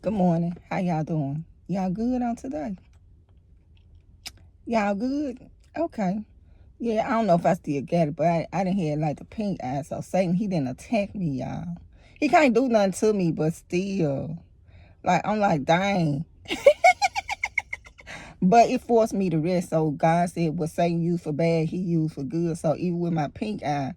Good morning. How y'all doing? Y'all good on today? Y'all good? Okay. Yeah, I don't know if I still got it, but I didn't have like the pink eye. So Satan, he didn't attack me, y'all. He can't do nothing to me, but still. Like, I'm like, dang. But it forced me to rest. So God said what Satan used for bad, he used for good. So even with my pink eye,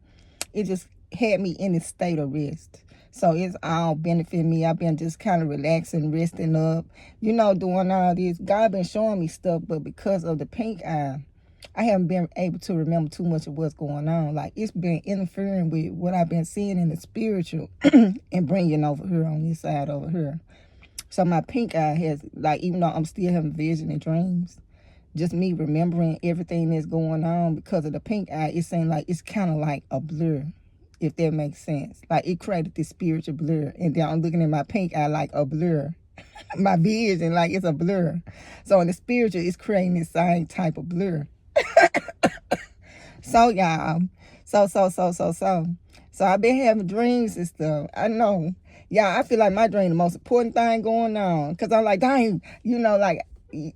it just had me in a state of rest. So it's all benefiting me. I've been just kind of relaxing, resting up, doing all this. God been showing me stuff, but because of the pink eye, I haven't been able to remember too much of what's going on. Like, it's been interfering with what I've been seeing in the spiritual and bringing over here on this side over here. So my pink eye has, like, even though I'm still having vision and dreams, just me remembering everything that's going on because of the pink eye, it seems like it's kind of like a blur, if that makes sense. Like, it created this spiritual blur, and then I'm looking at my pink eye like a blur. My vision, like, it's a blur. So in the spiritual, it's creating the same type of blur. So, y'all, so I've been having dreams and stuff. I know. Yeah, I feel like my dream the most important thing going on. Because I'm like, dang, like,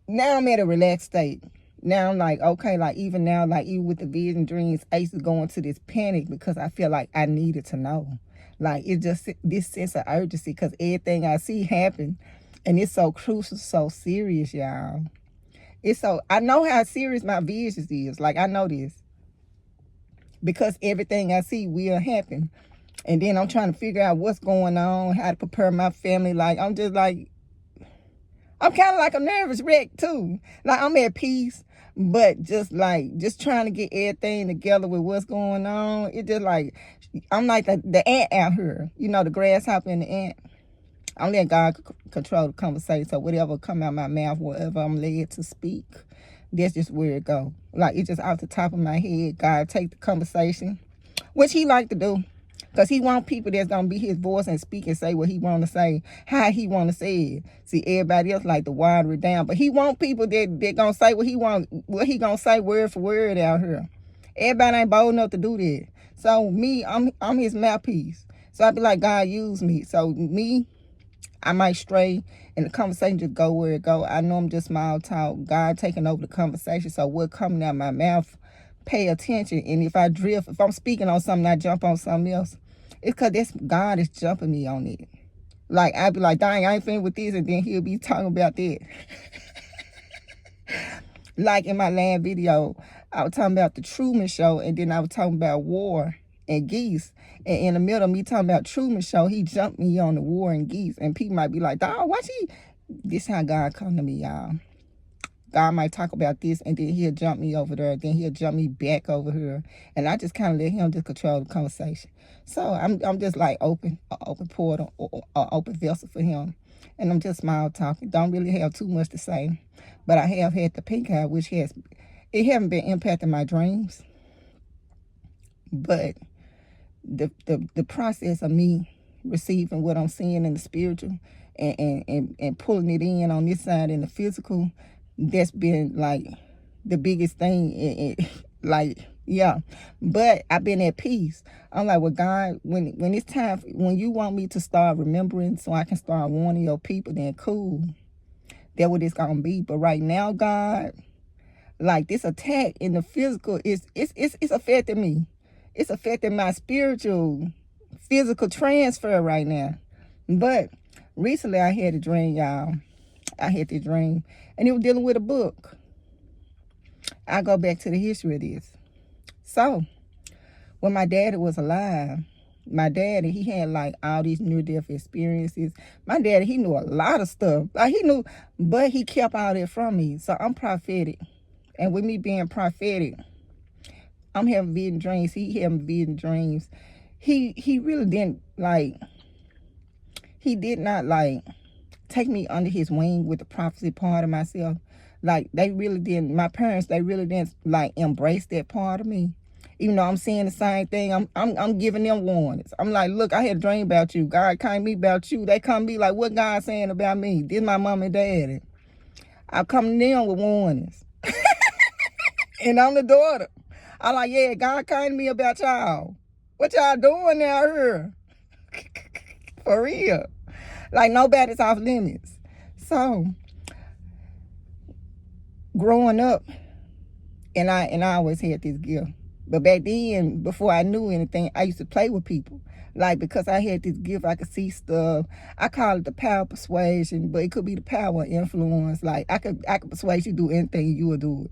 now I'm at a relaxed state. Now I'm like, okay, like, even now, like, even with the vision dreams, I used to go into this panic because I feel like I needed to know. Like, it's just this sense of urgency because everything I see happen. And it's so crucial, so serious, y'all. It's so, I know how serious my vision is. Like, I know this. Because everything I see will happen. And then I'm trying to figure out what's going on, how to prepare my family. Like, I'm just like, I'm kind of like a nervous wreck too. Like, I'm at peace, but just trying to get everything together with what's going on. It just like, I'm like the ant out here, the grasshopper and the ant. I'm letting God control the conversation. So whatever come out my mouth, whatever I'm led to speak, that's just where it go. Like, it's just off the top of my head. God take the conversation, which he like to do. Because he want people that's going to be his voice and speak and say what he want to say, how he want to say it. See, everybody else like to water it down. But he want people that going to say what he going to say word for word out here. Everybody ain't bold enough to do that. So me, I'm his mouthpiece. So I be like, God, use me. So me, I might stray and the conversation just go where it go. I know I'm just small talk. God taking over the conversation. So what coming out my mouth, pay attention. And if I drift, if I'm speaking on something, I jump on something else. It's because God is jumping me on it. Like, I'd be like, dang, I ain't finished with this. And then he'll be talking about that. Like in my last video, I was talking about the Truman Show. And then I was talking about war and geese. And in the middle of me talking about Truman Show, he jumped me on the war and geese. And people might be like, dog, watch he? This how God come to me, y'all. God might talk about this, and then he'll jump me over there. Then he'll jump me back over here. And I just kind of let him just control the conversation. So I'm just like open portal, or open vessel for him. And I'm just smile talking. Don't really have too much to say. But I have had the pink eye, which haven't been impacting my dreams. But the process of me receiving what I'm seeing in the spiritual and pulling it in on this side in the physical, that's been like the biggest thing. Like, yeah. But I've been at peace. I'm like, well, God, when it's time, when you want me to start remembering so I can start warning your people, then cool. That's what it's gonna be. But right now, God, like, this attack in the physical it's affecting me. It's affecting my spiritual, physical transfer right now. But recently I had a dream, y'all. I had this dream, and it was dealing with a book. I go back to the history of this. So, when my daddy was alive, my daddy, he had like all these near-death experiences. My daddy, he knew a lot of stuff. Like, he knew, but he kept all that from me. So I'm prophetic. And with me being prophetic, I'm having vision dreams. He having vision dreams. He really didn't like, he did not like take me under his wing with the prophecy part of myself. Like, they really didn't, my parents, they really didn't like embrace that part of me. Even though I'm seeing the same thing, I'm giving them warnings. I'm like, look, I had a dream about you. God came to me about you. They come to me like, what God saying about me? This my mom and daddy. I come to them with warnings. And I'm the daughter. I'm like, yeah, God came to me about y'all. What y'all doing out here? For real. Like nobody's off limits. So growing up, and I always had this gift. But back then, before I knew anything, I used to play with people. Like, because I had this gift, I could see stuff. I call it the power of persuasion, but it could be the power of influence. Like, I could persuade you to do anything, you would do it.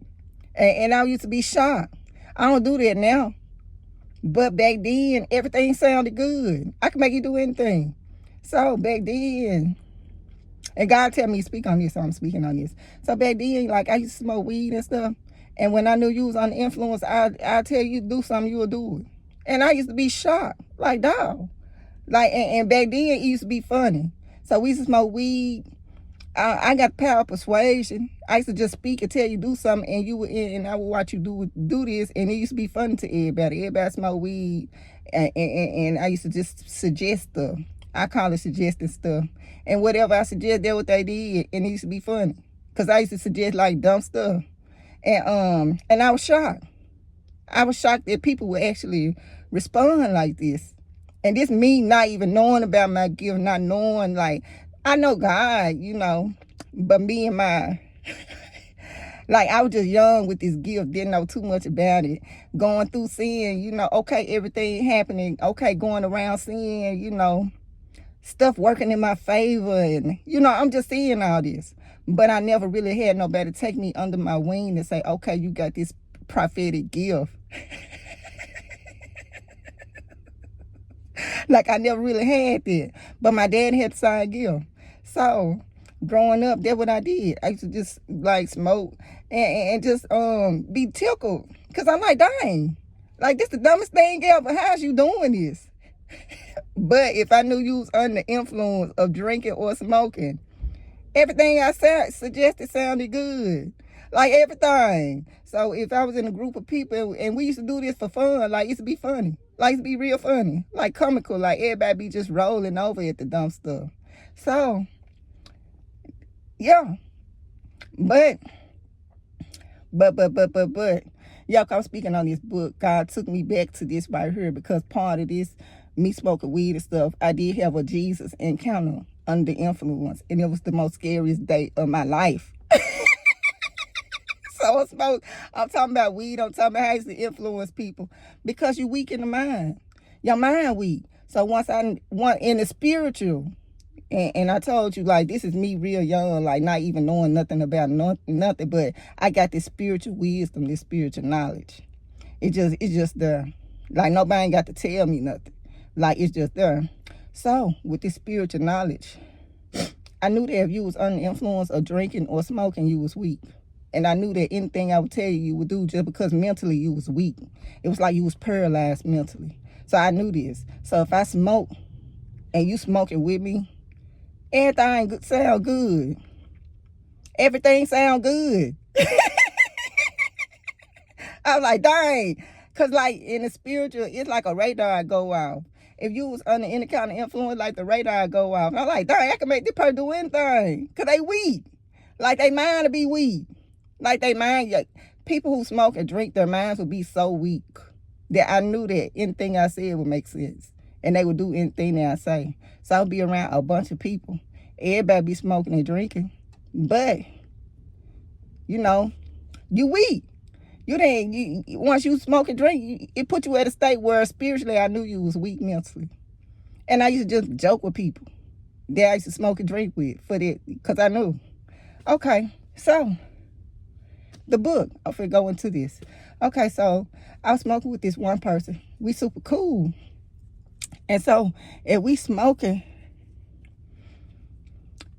And I used to be shocked. I don't do that now. But back then, everything sounded good. I could make you do anything. So back then, and God tell me to speak on this, so I'm speaking on this. So back then, like, I used to smoke weed and stuff. And when I knew you was under influence, I tell you to do something, you would do it. And I used to be shocked. Like, dog. Like, and back then, it used to be funny. So we used to smoke weed. I got the power of persuasion. I used to just speak and tell you do something, and you would, and I would watch you do this, and it used to be funny to everybody. Everybody smoke weed, and I used to just suggest stuff. I call it suggesting stuff, and whatever I suggest, that's what they did, and it used to be funny, cause I used to suggest like dumb stuff, and I was shocked. I was shocked that people would actually respond like this, and this me not even knowing about my gift, not knowing like. I know God, you know, but me and my, like, I was just young with this gift, didn't know too much about it. Going through seeing, you know, okay, everything happening, okay, going around seeing, you know, stuff working in my favor. And, you know, I'm just seeing all this. But I never really had nobody take me under my wing and say, okay, you got this prophetic gift. Like, I never really had that. But my dad had the same gift. So, growing up, that's what I did. I used to just, like, smoke and just be tickled. Because I'm like, dang, like, this the dumbest thing ever. How's you doing this? But if I knew you was under the influence of drinking or smoking, everything I suggested sounded good. Like, everything. So, if I was in a group of people, and we used to do this for fun, like, it used to be funny. Like, it used to be real funny. Like, comical. Like, everybody be just rolling over at the dumb stuff. So, yeah. But, yeah, I'm speaking on this book. God took me back to this right here because part of this, me smoking weed and stuff, I did have a Jesus encounter under influence. And it was the most scariest day of my life. So I'm talking about weed. I'm talking about how it's to influence people because you're weak in the mind. Your mind weak. So once in the spiritual, and I told you, like, this is me real young, like not even knowing nothing about nothing, but I got this spiritual wisdom, this spiritual knowledge. It's just there. Like, nobody ain't got to tell me nothing. Like, it's just there. So with this spiritual knowledge, I knew that if you was under the influence of drinking or smoking, you was weak. And I knew that anything I would tell you, you would do just because mentally you was weak. It was like you was paralyzed mentally. So I knew this. So if I smoke and you smoking with me, everything sound good. Everything sound good. I was like, dang. Because, like, in the spiritual, it's like a radar go off. If you was under any kind of influence, like the radar go off. I'm like, dang, I can make this person do anything. Because they weak. Like, they mind to be weak. Like, they mind, people who smoke and drink, their minds would be so weak that I knew that anything I said would make sense. And they would do anything that I say. So I'll be around a bunch of people. Everybody be smoking and drinking. But, you know, you weak. Once you smoke and drink, it put you at a state where spiritually I knew you was weak mentally. And I used to just joke with people that I used to smoke and drink with for that, because I knew. Okay, so the book, I'm finna go into this. Okay, so I was smoking with this one person. We super cool. And so if we smoking,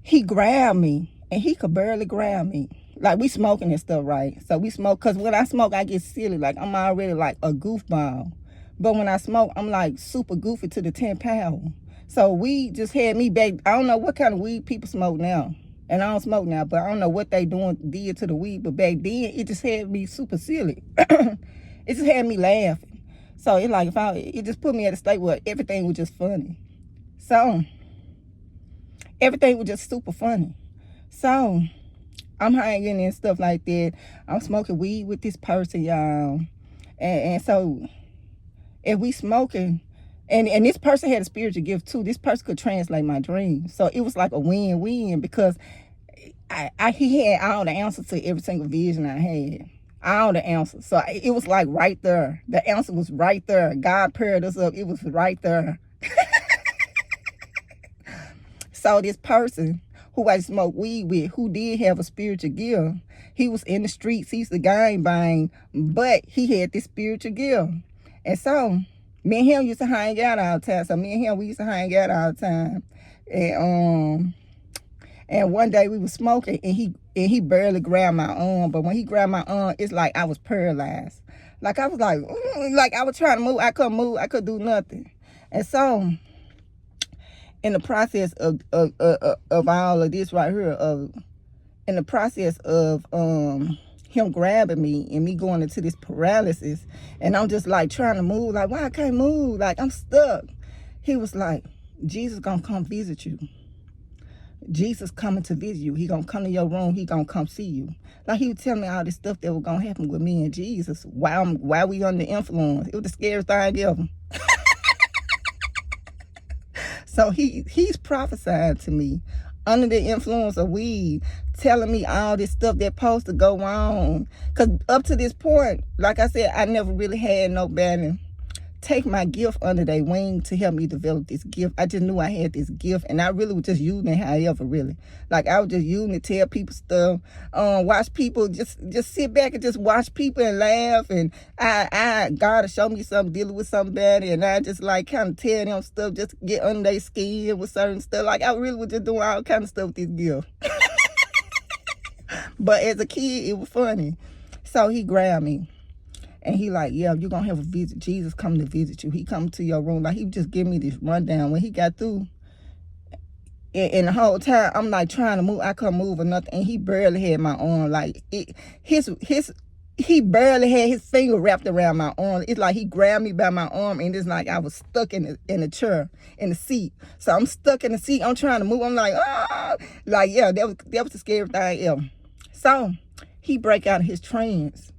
he grabbed me and he could barely grab me. Like, we smoking and stuff, right? So we smoke, because when I smoke, I get silly. Like, I'm already like a goofball. But when I smoke, I'm like super goofy to the 10 pound. So we just had me back. I don't know what kind of weed people smoke now. And I don't smoke now, but I don't know what they did to the weed. But back then, it just had me super silly. It just had me laughing. So it like it just put me at a state where everything was just funny. So everything was just super funny. So I'm hanging and stuff like that. I'm smoking weed with this person, y'all. And so if we smoking, And this person had a spiritual gift too. This person could translate my dreams. So it was like a win-win because he had all the answers to every single vision I had. All the answers. So it was like right there. The answer was right there. God paired us up. It was right there. So this person who I smoked weed with, who did have a spiritual gift, he was in the streets. He's the gang bang, but he had this spiritual gift. And so me and him used to hang out all the time. So me and him, we used to hang out all the time. And one day we was smoking, and he barely grabbed my arm. But when he grabbed my arm, it's like I was paralyzed. Like I was like I was trying to move. I couldn't move. I couldn't do nothing. And so in the process of all of this right here, in the process of him grabbing me and me going into this paralysis, and I'm just like trying to move, like, why I can't move? Like, I'm stuck. He was like, Jesus gonna come visit you. Jesus coming to visit you. He gonna come to your room. He gonna come see you. Like, he was telling me all this stuff that was gonna happen with me and Jesus while we under influence. It was the scariest thing ever. So he's prophesying to me under the influence of weed, telling me all this stuff that's supposed to go on. Because up to this point, like I said, I never really had nobody take my gift under their wing to help me develop this gift. I just knew I had this gift, and I really was just using it however, really. Like, I was just using it to tell people stuff, watch people, just sit back and just watch people and laugh, and God will show me something, dealing with somebody, and I just, like, kind of tell them stuff, just get under their skin with certain stuff. Like, I really was just doing all kind of stuff with this gift. But as a kid, it was funny. So he grabbed me. And he like, yeah, you're going to have a visit. Jesus coming to visit you. He come to your room. Like, he just give me this rundown. When he got through, and the whole time, I'm like trying to move. I couldn't move or nothing. And he barely had my arm. Like, he barely had his finger wrapped around my arm. It's like he grabbed me by my arm, and it's like I was stuck in the chair, in the seat. So I'm stuck in the seat. I'm trying to move. I'm like, ah. Like, yeah, that was the scary thing ever. So he break out of his trance.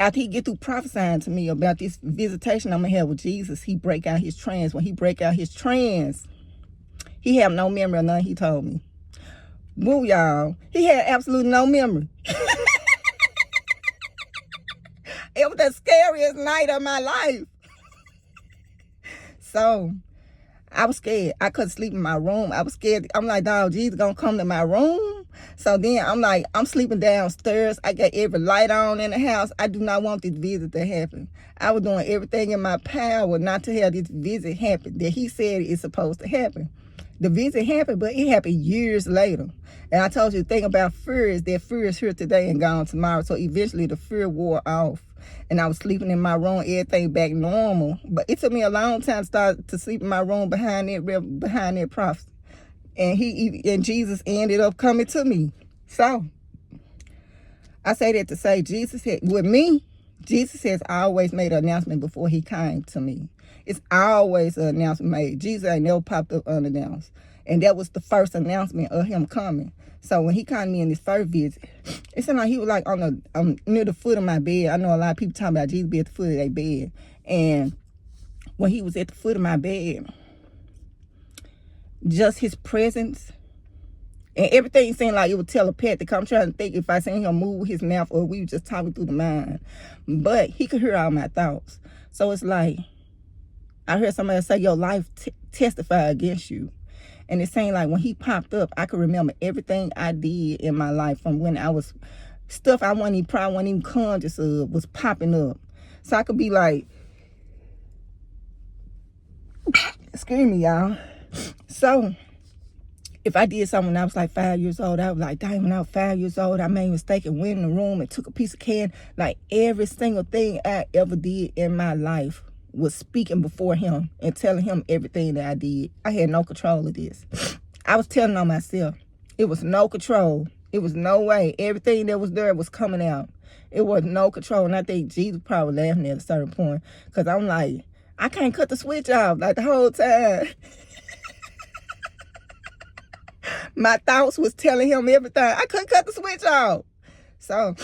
After he get through prophesying to me about this visitation I'm going to have with Jesus, he break out his trance. When he break out his trance, he have no memory of nothing he told me. Woo, y'all. He had absolutely no memory. It was the scariest night of my life. So I was scared. I couldn't sleep in my room. I was scared. I'm like, dog, Jesus gonna come to my room? So then I'm like, I'm sleeping downstairs. I got every light on in the house. I do not want this visit to happen. I was doing everything in my power not to have this visit happen that he said it's supposed to happen. The visit happened, but it happened years later. And I told you the thing about fear is that fear is here today and gone tomorrow. So eventually the fear wore off. And I was sleeping in my room, everything back normal. But it took me a long time to start to sleep in my room behind that prophecy. And Jesus ended up coming to me. So I say that to say Jesus has always made an announcement before he came to me. It's always an announcement made. Jesus ain't never popped up unannounced. And that was the first announcement of him coming. So when he came to me in this first visit, it seemed like he was like near the foot of my bed. I know a lot of people talking about Jesus be at the foot of their bed. And when he was at the foot of my bed, just his presence and everything seemed like it was telepathic. I'm trying to think if I seen him move his mouth or we were just talking through the mind. But he could hear all my thoughts. So it's like, I heard somebody say, your life testify against you. And it seemed like when he popped up, I could remember everything I did in my life from when I was, stuff I probably wasn't even conscious of was popping up. So I could be like, excuse me, y'all. So if I did something when I was like 5 years old, I was like, dang, when I was 5 years old, I made a mistake and went in the room and took a piece of candy. Like every single thing I ever did in my life was speaking before him and telling him everything that I did. I had no control of this. I was telling on myself. It was no control. It was no way. Everything that was there was coming out. It was no control. And I think Jesus probably laughing at a certain point. Because I'm like, I can't cut the switch off like the whole time. My thoughts was telling him everything. I couldn't cut the switch off. So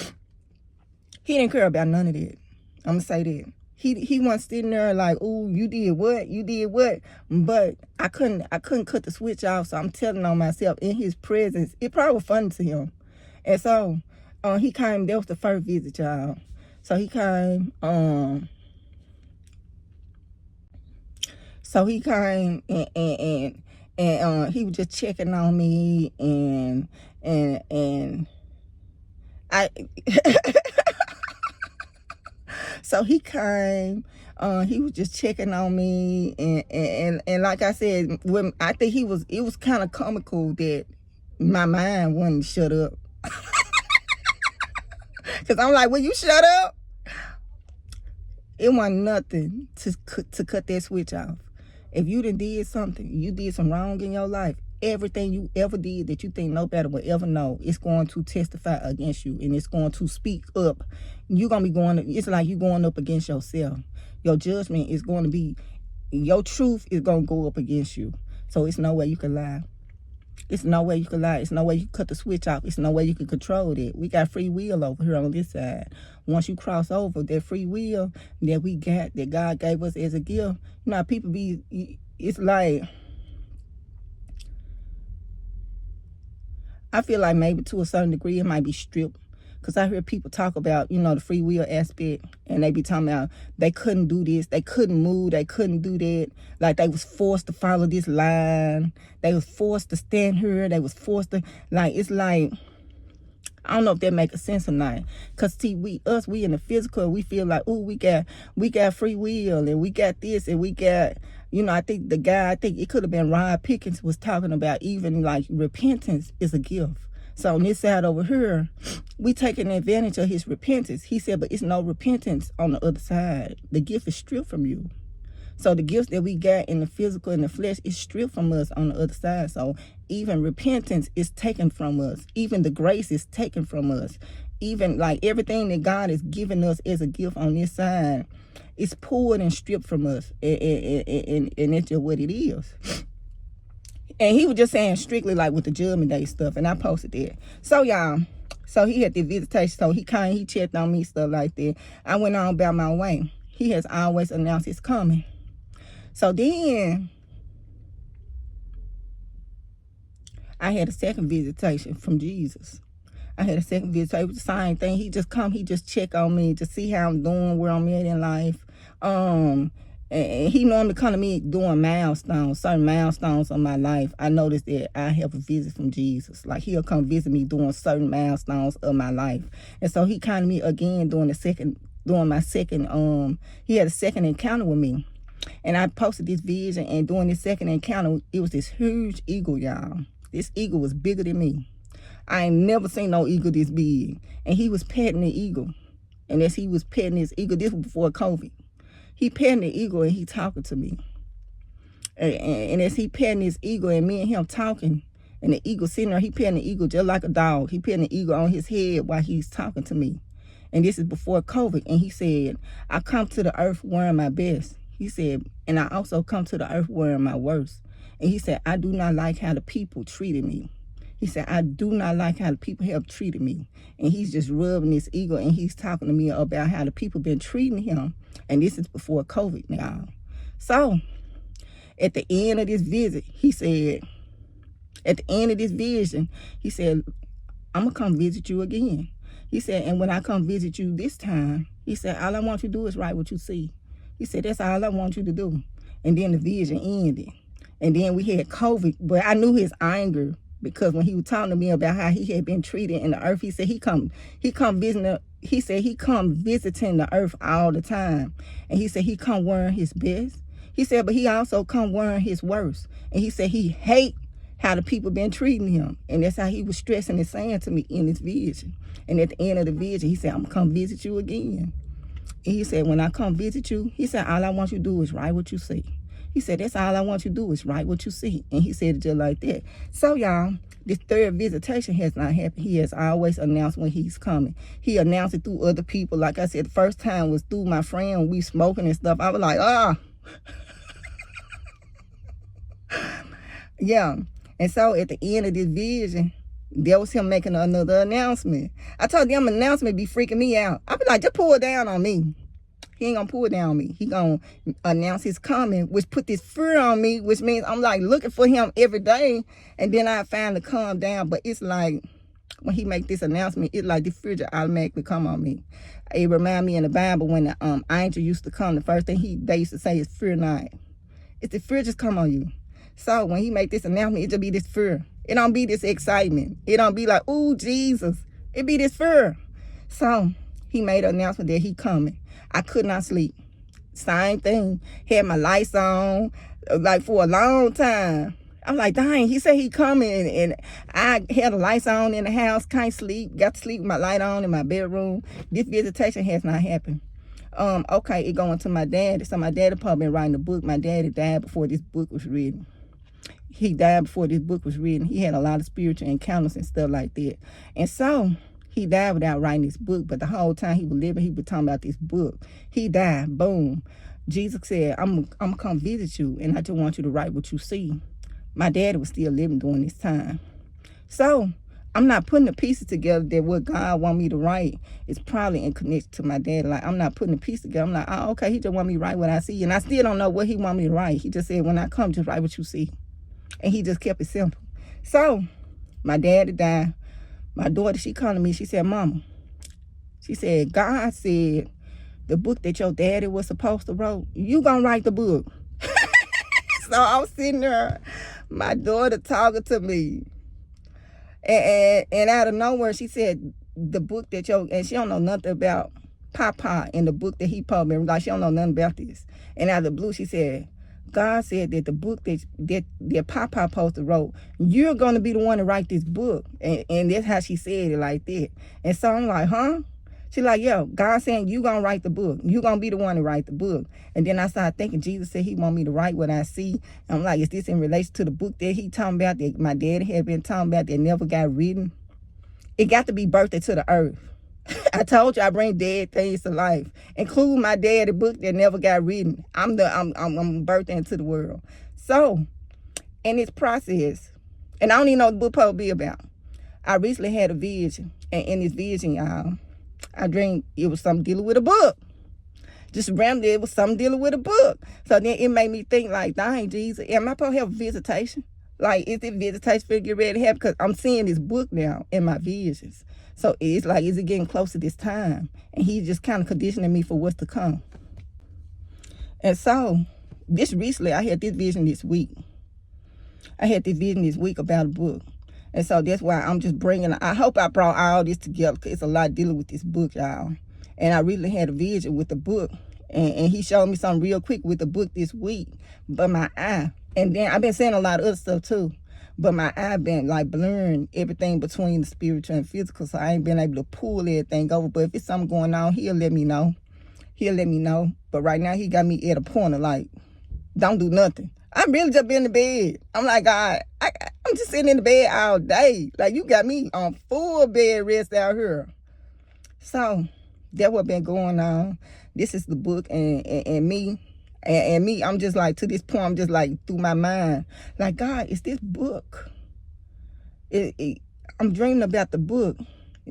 he didn't care about none of that. I'm going to say that. he wasn't sitting there like, "Ooh, you did what? You did what?" But I couldn't cut the switch off. So I'm telling on myself in his presence. It probably was funny to him. And so he came. That was the first visit, y'all. So he came. So he came and he was just checking on me and I. So he came. He was just checking on me and like I said, when I think it was kind of comical that my mind wouldn't shut up. Cause I'm like, will you shut up? It wasn't nothing to cut that switch off. If you done did something, you did some wrong in your life, everything you ever did that you think nobody will ever know, it's going to testify against you and it's going to speak up. You're going to be it's like you going up against yourself. Your judgment is going to be, your truth is going to go up against you. So it's no way you can lie. It's no way you can lie. It's no way you can cut the switch off. It's no way you can control that. We got free will over here on this side. Once you cross over that free will that we got, that God gave us as a gift, you know, people be, it's like, I feel like maybe to a certain degree it might be stripped. Because I hear people talk about, you know, the free will aspect, and they be talking about they couldn't do this, they couldn't move, they couldn't do that. Like they was forced to follow this line. They was forced to stand here. They was forced to, like, it's like, I don't know if that makes sense or not. Because see, we in the physical, we feel like, oh, we got free will and we got this and we got, you know, I think it could have been Rod Pickens was talking about even like repentance is a gift. So on this side over here, we taking advantage of his repentance. He said, but it's no repentance on the other side. The gift is stripped from you. So the gifts that we got in the physical and the flesh is stripped from us on the other side. So even repentance is taken from us. Even the grace is taken from us. Even like everything that God has given us as a gift on this side is pulled and stripped from us. And that's just what it is. And he was just saying strictly like with the Judgment Day stuff. And I posted that. So y'all, so he had the visitation. So he came, he checked on me, stuff like that. I went on about my way. He has always announced his coming. So then I had a second visitation from Jesus. I had a second visitation. It was the same thing. He just come, he just check on me to see how I'm doing, where I'm at in life. And he normally come to me doing milestones, certain milestones of my life. I noticed that I have a visit from Jesus. Like he'll come visit me doing certain milestones of my life. And so he came to me again during my second, he had a second encounter with me. And I posted this vision, and during this second encounter, it was this huge eagle, y'all. This eagle was bigger than me. I ain't never seen no eagle this big. And he was petting the eagle. And as he was petting this eagle, this was before COVID. He petting the eagle and he talking to me. And as he petting this eagle and me and him talking, and the eagle sitting there, he petting the eagle just like a dog. He petting the eagle on his head while he's talking to me. And this is before COVID. And he said, I come to the earth wearing my best. He said, and I also come to the earth wearing my worst. And he said, I do not like how the people treated me. He said, I do not like how the people have treated me. And he's just rubbing this eagle and he's talking to me about how the people been treating him. And this is before COVID now. So at the end of this visit, he said, at the end of this vision, he said, I'm going to come visit you again. He said, and when I come visit you this time, he said, all I want you to do is write what you see. He said, that's all I want you to do. And then the vision ended. And then we had COVID, but I knew his anger because when he was talking to me about how he had been treated in the earth, he said he come visiting. He said he come visiting the earth all the time. And he said he come wearing his best. He said, but he also come wearing his worst. And he said he hate how the people been treating him. And that's how he was stressing and saying to me in this vision. And at the end of the vision, he said, I'm going to come visit you again. And he said, when I come visit you, he said, all I want you to do is write what you see. He said, that's all I want you to do is write what you see. And he said it just like that. So, y'all, this third visitation has not happened. He has always announced when he's coming. He announced it through other people. Like I said, the first time was through my friend. We smoking and stuff. I was like, yeah. And so at the end of this vision, there was him making another announcement. I told them announcement be freaking me out. I be like, just pull it down on me. He ain't gonna pull down on me. He gonna announce his coming, which put this fear on me, which means I'm like looking for him every day. And then I finally calm down. But it's like when he make this announcement, it's like the fear just automatically come on me. It remind me in the Bible when the angel used to come, the first thing they used to say is fear not. It's the fear just come on you. So when he make this announcement, it just be this fear. It don't be this excitement. It don't be like, ooh, Jesus. It be this fear. So he made an announcement that he coming. I could not sleep. Same thing. Had my lights on, like for a long time. I'm like, dang, he said he coming. And I had the lights on in the house, can't sleep. Got to sleep with my light on in my bedroom. This visitation has not happened. Okay, it going to my dad. So my daddy probably been writing a book. My daddy died before this book was written. He died before this book was written. He had a lot of spiritual encounters and stuff like that. And so he died without writing this book, but the whole time he was living, he was talking about this book. He died, boom. Jesus said, I'm gonna come visit you, and I just want you to write what you see. My daddy was still living during this time. So I'm not putting the pieces together that what God want me to write is probably in connection to my daddy. Like, I'm not putting the piece together. I'm like, oh, okay, he just want me to write what I see. And I still don't know what he want me to write. He just said, when I come, just write what you see. And he just kept it simple. So my daddy died. My daughter, she called me. She said, Mama, she said, God said the book that your daddy was supposed to write, you gonna write the book. So I was sitting there, my daughter talking to me. And out of nowhere, she said, the book that and she don't know nothing about Papa and the book that he published. Like, she don't know nothing about this. And out of the blue, she said, God said that the book that Papa supposed to wrote, you're going to be the one to write this book. And that's how she said it like that. And so I'm like, huh? She like, yo, God saying you going to write the book. You going to be the one to write the book. And then I started thinking, Jesus said he want me to write what I see. And I'm like, is this in relation to the book that he talking about, that my daddy had been talking about that never got written? It got to be birthed to the earth. I told you I bring dead things to life, including my daddy book that never got written. I'm birthed into the world. So, in this process, and I don't even know what the book probably be about. I recently had a vision, and in this vision, y'all, I dreamed it was something dealing with a book. Just randomly, it was something dealing with a book. So then it made me think, like, dang, Jesus, am I supposed to have a visitation? Like, is it visitation for get ready to happen? Because I'm seeing this book now in my visions. So it's like, is it getting close to this time? And he's just kind of conditioning me for what's to come. And so, recently, I had this vision this week. I had this vision this week about a book. And so that's why I'm just I hope I brought all this together, because it's a lot dealing with this book, y'all. And I really had a vision with the book. And he showed me something real quick with the book this week. But my eye, and then I've been saying a lot of other stuff too. But my eye been like blurring everything between the spiritual and physical. So I ain't been able to pull everything over. But if it's something going on, he'll let me know. He'll let me know. But right now he got me at a point of like, don't do nothing. I'm really just in the bed. I'm like, God, I'm just sitting in the bed all day. Like, you got me on full bed rest out here. So that's what been going on. This is the book and me. And me, I'm just like, to this point, I'm just like through my mind. Like, God, it's this book. I'm dreaming about the book.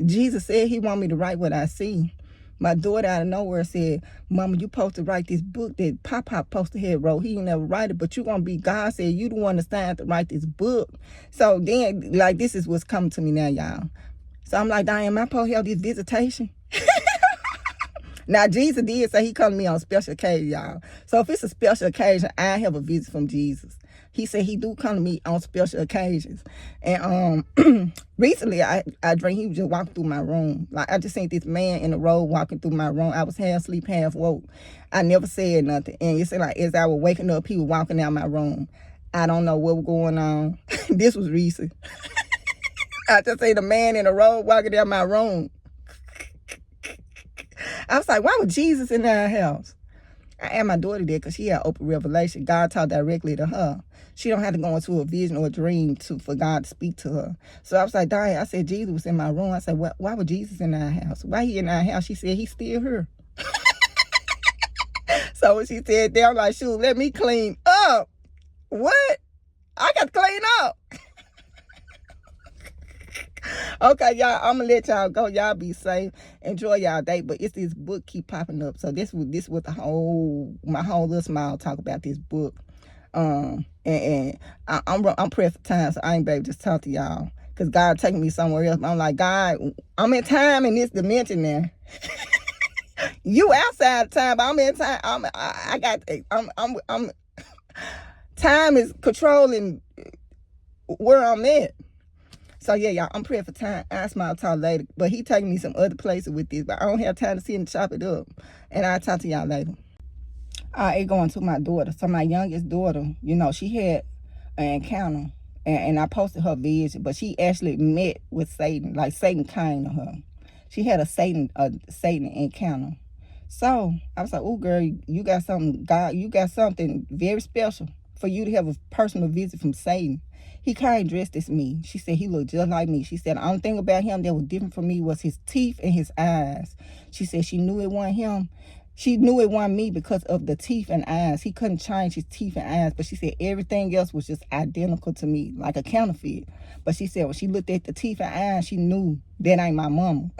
Jesus said he want me to write what I see. My daughter out of nowhere said, Mama, you supposed to write this book that Papa supposed to have wrote. He ain't never write it, but you going to be, God said, you the one that's time to write this book. So then, like, this is what's coming to me now, y'all. So I'm like, Diane, am I supposed to have this visitation? Now, Jesus did say he come to me on special occasion, y'all. So if it's a special occasion, I have a visit from Jesus. He said he do come to me on special occasions. And recently, I dreamed he was just walking through my room. Like, I just seen this man in the road walking through my room. I was half asleep, half woke. I never said nothing. And it said, like, as I was waking up, he was walking out my room. I don't know what was going on. This was recent. I just seen a man in the road walking down my room. I was like, why was Jesus in our house? I asked my daughter that because she had open revelation. God talked directly to her. She don't have to go into a vision or a dream for God to speak to her. So I was like, Diane, I said, Jesus was in my room. I said, why was Jesus in our house? Why he in our house? She said, he's still here. So when she said that, I'm like, shoot, let me clean up. What? I got to clean up. Okay, y'all, I'm gonna let y'all go. Y'all be safe. Enjoy y'all day. But it's this book keep popping up. So this was my whole little smile talk about this book. And I'm pressed for time, so I ain't able to just talk to y'all. Cause God taking me somewhere else. But I'm like, God, I'm in time in this dimension now. You outside of time, but I'm in time. I'm time is controlling where I'm at. So yeah, y'all, I'm praying for time. I smile talk later. But he taking me some other places with this, but I don't have time to sit and chop it up. And I'll talk to y'all later. It going to my daughter. So my youngest daughter, she had an encounter, and I posted her vision, but she actually met with Satan. Like Satan came to her. She had a Satan encounter. So I was like, "Oh, girl, you got something. God, you got something very special for you to have a personal visit from Satan." He came dressed as me. She said he looked just like me. She said the only thing about him that was different from me was his teeth and his eyes. She said she knew it wasn't him. She knew it wasn't me because of the teeth and eyes. He couldn't change his teeth and eyes, but she said everything else was just identical to me, like a counterfeit. But she said when she looked at the teeth and eyes, she knew that ain't my mama.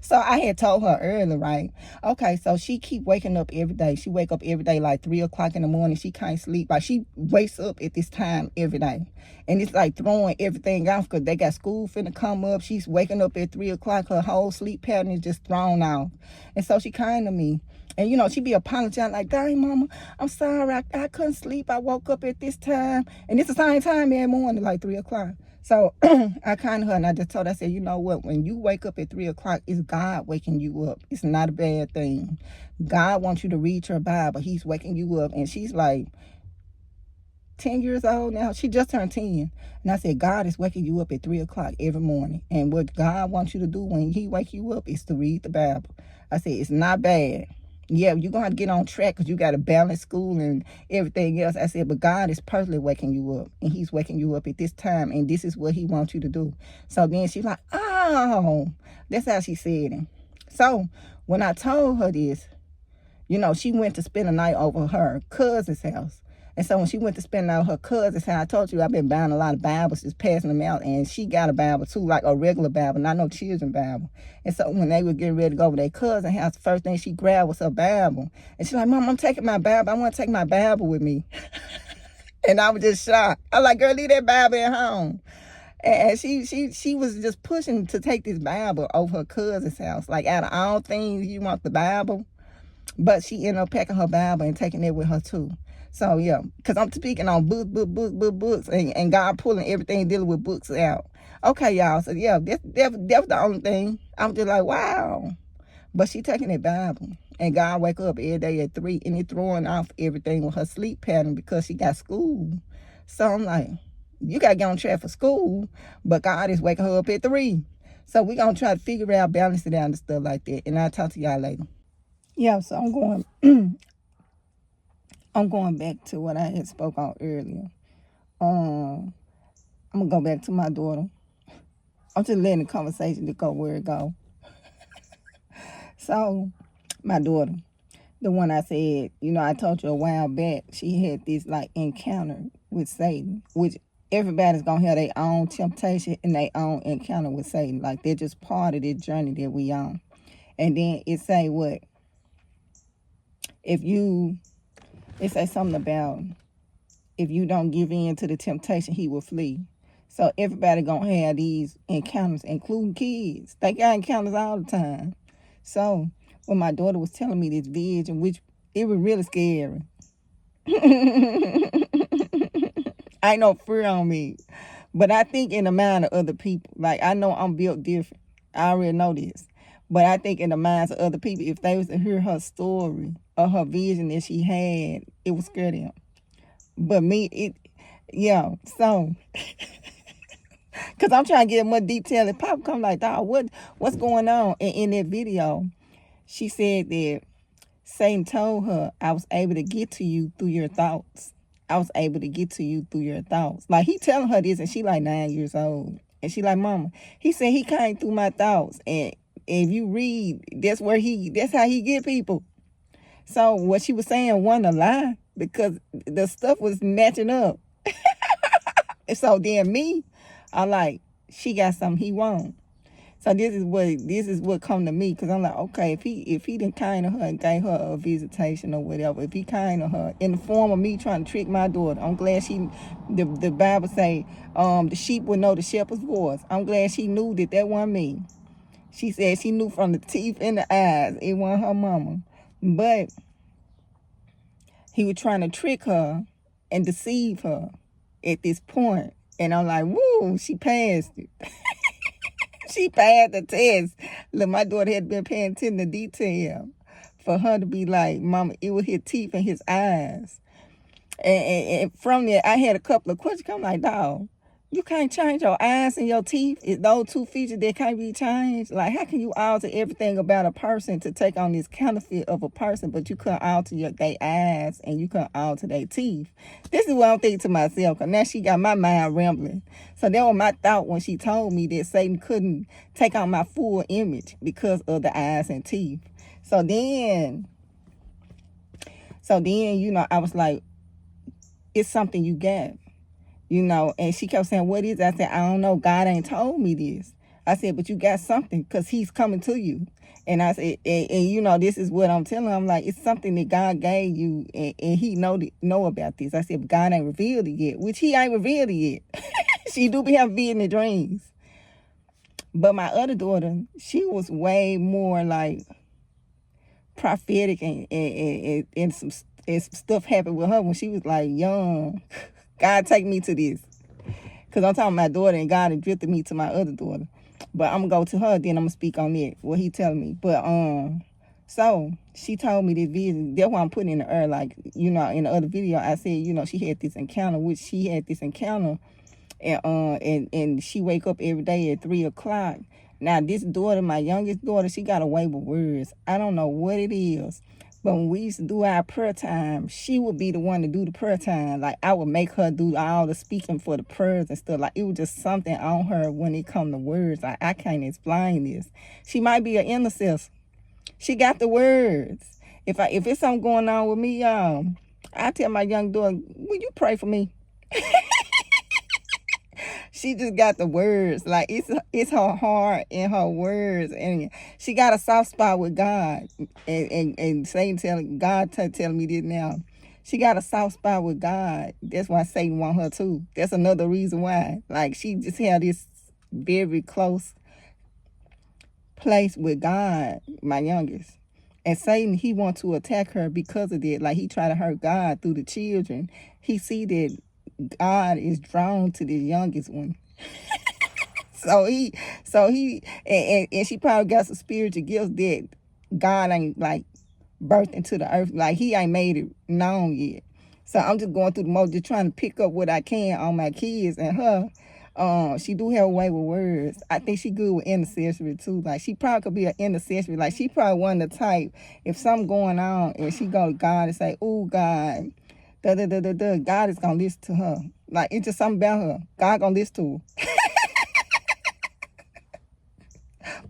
So I had told her earlier, right? Okay, so she keep waking up every day. She wake up every day like 3 o'clock in the morning. She can't sleep. Like she wakes up at this time every day. And it's like throwing everything off because they got school finna come up. She's waking up at 3 o'clock. Her whole sleep pattern is just thrown off. And so she came to me. And she be apologizing like, dang, mama, I'm sorry. I couldn't sleep. I woke up at this time. And it's the same time every morning, like 3 o'clock. So I kind of her and I just told her, I said, you know what? When you wake up at 3 o'clock, it's God waking you up. It's not a bad thing. God wants you to read your Bible. He's waking you up. And she's like 10 years old now. She just turned 10. And I said, God is waking you up at 3 o'clock every morning. And what God wants you to do when he wake you up is to read the Bible. I said, it's not bad. Yeah, you're going to have to get on track because you got to balance school and everything else. I said, but God is personally waking you up. And he's waking you up at this time. And this is what he wants you to do. So then she's like, oh, that's how she said it. So when I told her this, she went to spend a night over her cousin's house. And so when she went to spend out her cousin's house, I told you I've been buying a lot of Bibles, just passing them out. And she got a Bible too, like a regular Bible, not no children's Bible. And so when they were getting ready to go over their cousin's house, the first thing she grabbed was her Bible. And she's like, Mom, I'm taking my Bible. I want to take my Bible with me. And I was just shocked. I was like, girl, leave that Bible at home. And she was just pushing to take this Bible over her cousin's house. Like out of all things, you want the Bible. But she ended up packing her Bible and taking it with her too. So yeah, because I'm speaking on books, and God pulling everything dealing with books out. Okay, y'all. So yeah, that was the only thing. I'm just like, wow. But she taking that Bible, and God wake up every day at 3, and it throwing off everything with her sleep pattern because she got school. So I'm like, you gotta get on track for school, but God is waking her up at 3. So we gonna try to figure out, balance it out and stuff like that. And I'll talk to y'all later. Yeah, so I'm going back to what I had spoke on earlier. I'm gonna go back to my daughter. I'm just letting the conversation to go where it go. So, my daughter, the one I said, I told you a while back, she had this like encounter with Satan, which everybody's gonna have their own temptation and their own encounter with Satan. Like they're just part of the journey that we on. And then it say what? It say something about if you don't give in to the temptation, he will flee. So everybody gonna have these encounters, including kids. They got encounters all the time. So when my daughter was telling me this vision, which it was really scary. Ain't no fear on me. But I think in the mind of other people, like I know I'm built different. I already know this. But I think in the minds of other people, if they was to hear her story or her vision that she had, it would scare them. But me, so, because I'm trying to get more detail. And Papa come like, dog, what's going on? And in that video, she said that Satan told her, I was able to get to you through your thoughts. I was able to get to you through your thoughts. Like, he telling her this, and she like 9 years old. And she like, Mama, he said he came through my thoughts. And if you read, that's how he get people. So what she was saying wasn't a lie because the stuff was matching up. And so then me, I like, she got something he want. So this is what come to me, because I'm like, okay, if he didn't kind of her and gave her a visitation or whatever, if he kind of her in the form of me trying to trick my daughter, I'm glad the Bible say, the sheep will know the shepherd's voice. I'm glad she knew that wasn't me. She said she knew from the teeth and the eyes it wasn't her mama, but he was trying to trick her and deceive her at this point. And I'm like, woo, she passed it. She passed the test. Look, my daughter had been paying attention to detail for her to be like, Mama, it was his teeth and his eyes. And from there, I had a couple of questions. I'm like, dog, you can't change your eyes and your teeth. It's those two features that can't be changed. Like, how can you alter everything about a person to take on this counterfeit of a person, but you couldn't alter their eyes and you couldn't alter their teeth? This is what I'm thinking to myself, because now she got my mind rambling. So that was my thought when she told me that Satan couldn't take on my full image because of the eyes and teeth. So then, I was like, it's something you got. And she kept saying, what is it? I said, I don't know. God ain't told me this. I said, but you got something, because he's coming to you. And I said, and this is what I'm telling her. I'm like, it's something that God gave you, and he know about this. I said, but God ain't revealed it yet, which he ain't revealed it yet. She do be having vision dreams. But my other daughter, she was way more like prophetic, and some stuff happened with her when she was like young. God take me to this, because I'm talking my daughter, and God had drifted me to my other daughter. But I'm going to go to her, then I'm going to speak on it, what he telling me. But so she told me this vision. That's why I'm putting in the air. Like, in the other video, I said, she had this encounter, and she wake up every day at 3 o'clock. Now, this daughter, my youngest daughter, she got a way with words. I don't know what it is. But when we used to do our prayer time, she would be the one to do the prayer time. Like, I would make her do all the speaking for the prayers and stuff. Like, it was just something on her when it come to words. Like, I can't explain this. She might be an intercessor. She got the words. If it's something going on with me, y'all, I tell my young daughter, will you pray for me? She just got the words. Like, it's her heart and her words, and she got a soft spot with God. And Satan telling me this now. She got a soft spot with God. That's why Satan want her too. That's another reason why. Like, she just had this very close place with God, my youngest. And Satan, he want to attack her because of that. Like, he try to hurt God through the children. He see that God is drawn to the youngest one. so he and she probably got some spiritual gifts that God ain't like birthed into the earth. Like, he ain't made it known yet. So I'm just going through the motion, just trying to pick up what I can on my kids and her. She do have a way with words. I think she good with intercessory too. Like, she probably could be an intercessory. Like, she probably one of the type, if something going on and she go to God and say, oh God, God is gonna listen to her. Like, it's just something about her. God gonna listen to her.